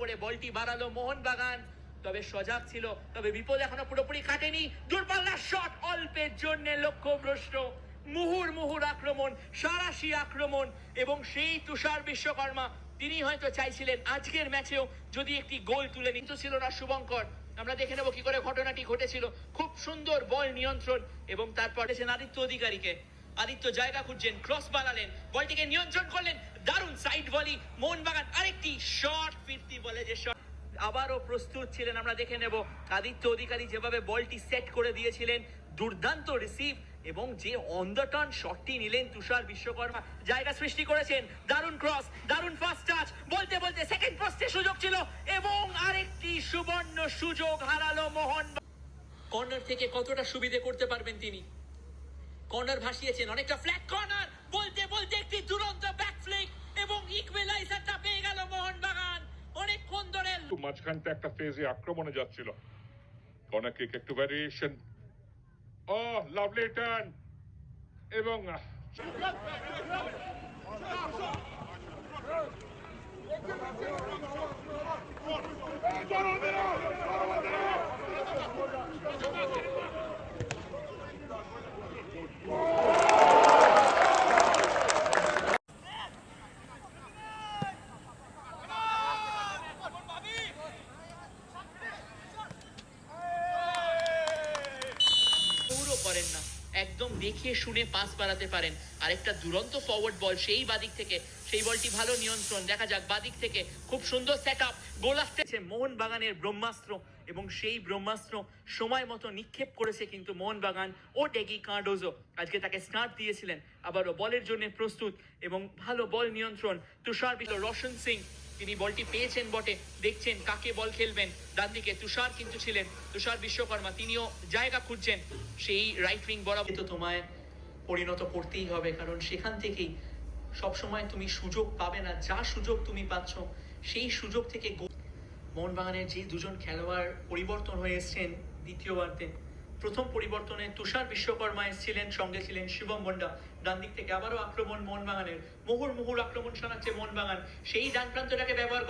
করে বলটি বাড়ালো মোহনবাগান, তবে সজাগ ছিল, তবে বিপদ এখনো পুরোপুরি কাটেনি। দূরপাল্লার শট অল্পের জন্য লক্ষ্যভ্রষ্ট। মুহুর আক্রমণ, সারাশি আক্রমণ, এবং সেই তুষার বিশ্বকর্মা তিনি হয়তো চাইছিলেন আজকের ম্যাচেও যদি একটি গোল তুলে নিতে, ছিল না শুভঙ্কর। আমরা দেখে নেবো কি করে ঘটনাটি ঘটেছিল। খুব সুন্দর বল নিয়ন্ত্রণ, এবং তারপর এসেছেন আদিত্য অধিকারীকে। আদিত্য জায়গা খুঁজছেন, ক্রস বানালেন, বলটিকে নিয়ন্ত্রণ করলেন, দারুণ সাইড ভলি। মোহনবাগান আরেকটি শট, ফিরতি বলে যে শট, আবারও প্রস্তুত ছিলেন। আমরা দেখে নেব আদিত্য অধিকারী যেভাবে বলটি সেট করে দিয়েছিলেন, দুর্দান্ত রিসিভ, এবং যে অন দ্য টার্ন শটটি নিলেন তুষার বিশ্বকর্মা, জায়গা সৃষ্টি করেছেন, দারুণ ক্রস, দারুণ ফাস্ট টাচ, বলতে বলতে সেকেন্ড পোস্টে সুযোগ ছিল, এবং আরেকটি সুবর্ণ সুযোগ হারালো মোহন। কর্নার থেকে কতটা সুবিধে করতে পারবেন তিনি, কর্নার ভাসিয়েছেন, অনেকটা ফ্ল্যাট কর্নার, বলতে বলতে একটি দুরন্ত ব্যাক ফ্লিক, এবং ইকুয়ালাইজারটা পেয়ে গেল মোহনবাগান। অনেকক্ষণ ধরে মাঝখানটা একটা ফেজে আক্রমণে যাচ্ছিল, কর্নার কিক একটু ভ্যারিয়েশন, ও লাভলি টার্ন, এবং করেন না, একদম দেখিয়ে শুনে পাস বাড়াতে পারেন। আরেকটা দুরন্ত ফরওয়ার্ড বল সেই বাদিক থেকে, সেই বলটি ভালো নিয়ন্ত্রণ, দেখা যাক বাদিক থেকে খুব সুন্দর সেট আপ, গোল আসতেছে। মোহনবাগানের ব্রহ্মাস্ত্র, এবং সেই ব্রহ্মাস্ত্র সময় মতো নিক্ষেপ করেছে কিন্তু মোহনবাগান। ও ডেগি কার্ডোজো আজকে তাকে স্টার্ট দিয়েছিলেন, আবারও বলের জন্য প্রস্তুত, এবং ভালো বল নিয়ন্ত্রণ। তুষার রোশন সিং তিনি বলটি পেয়েছেন বটে, দেখছেন কাকে বল খেলবেন। ডান দিকে তুষার কিন্তু ছিলেন, তুষার বিশ্বকর্মা, তিনিও জায়গা খুঁজছেন সেই রাইট উইং বরাবর। তো তোমায় পরিণত করতেই হবে, কারণ সেখান থেকেই সবসময় তুমি সুযোগ পাবে না, যা সুযোগ তুমি পাচ্ছ সেই সুযোগ থেকে। মোহনবাগানের যে দুজন খেলোয়াড় পরিবর্তন হয়ে এসছেন দ্বিতীয়বার্তে, প্রথম পরিবর্তনে তুষার বিশ্বকর্মা এসেছিলেন, সঙ্গে ছিলেন শিবম মন্ডা। ডান দিক থেকে আবারও আক্রমণ মোহনবাগানের, মুহুর আক্রমণ শোনাচ্ছে মোহনবাগান, সেই ডান প্রান্তটাকে ব্যবহার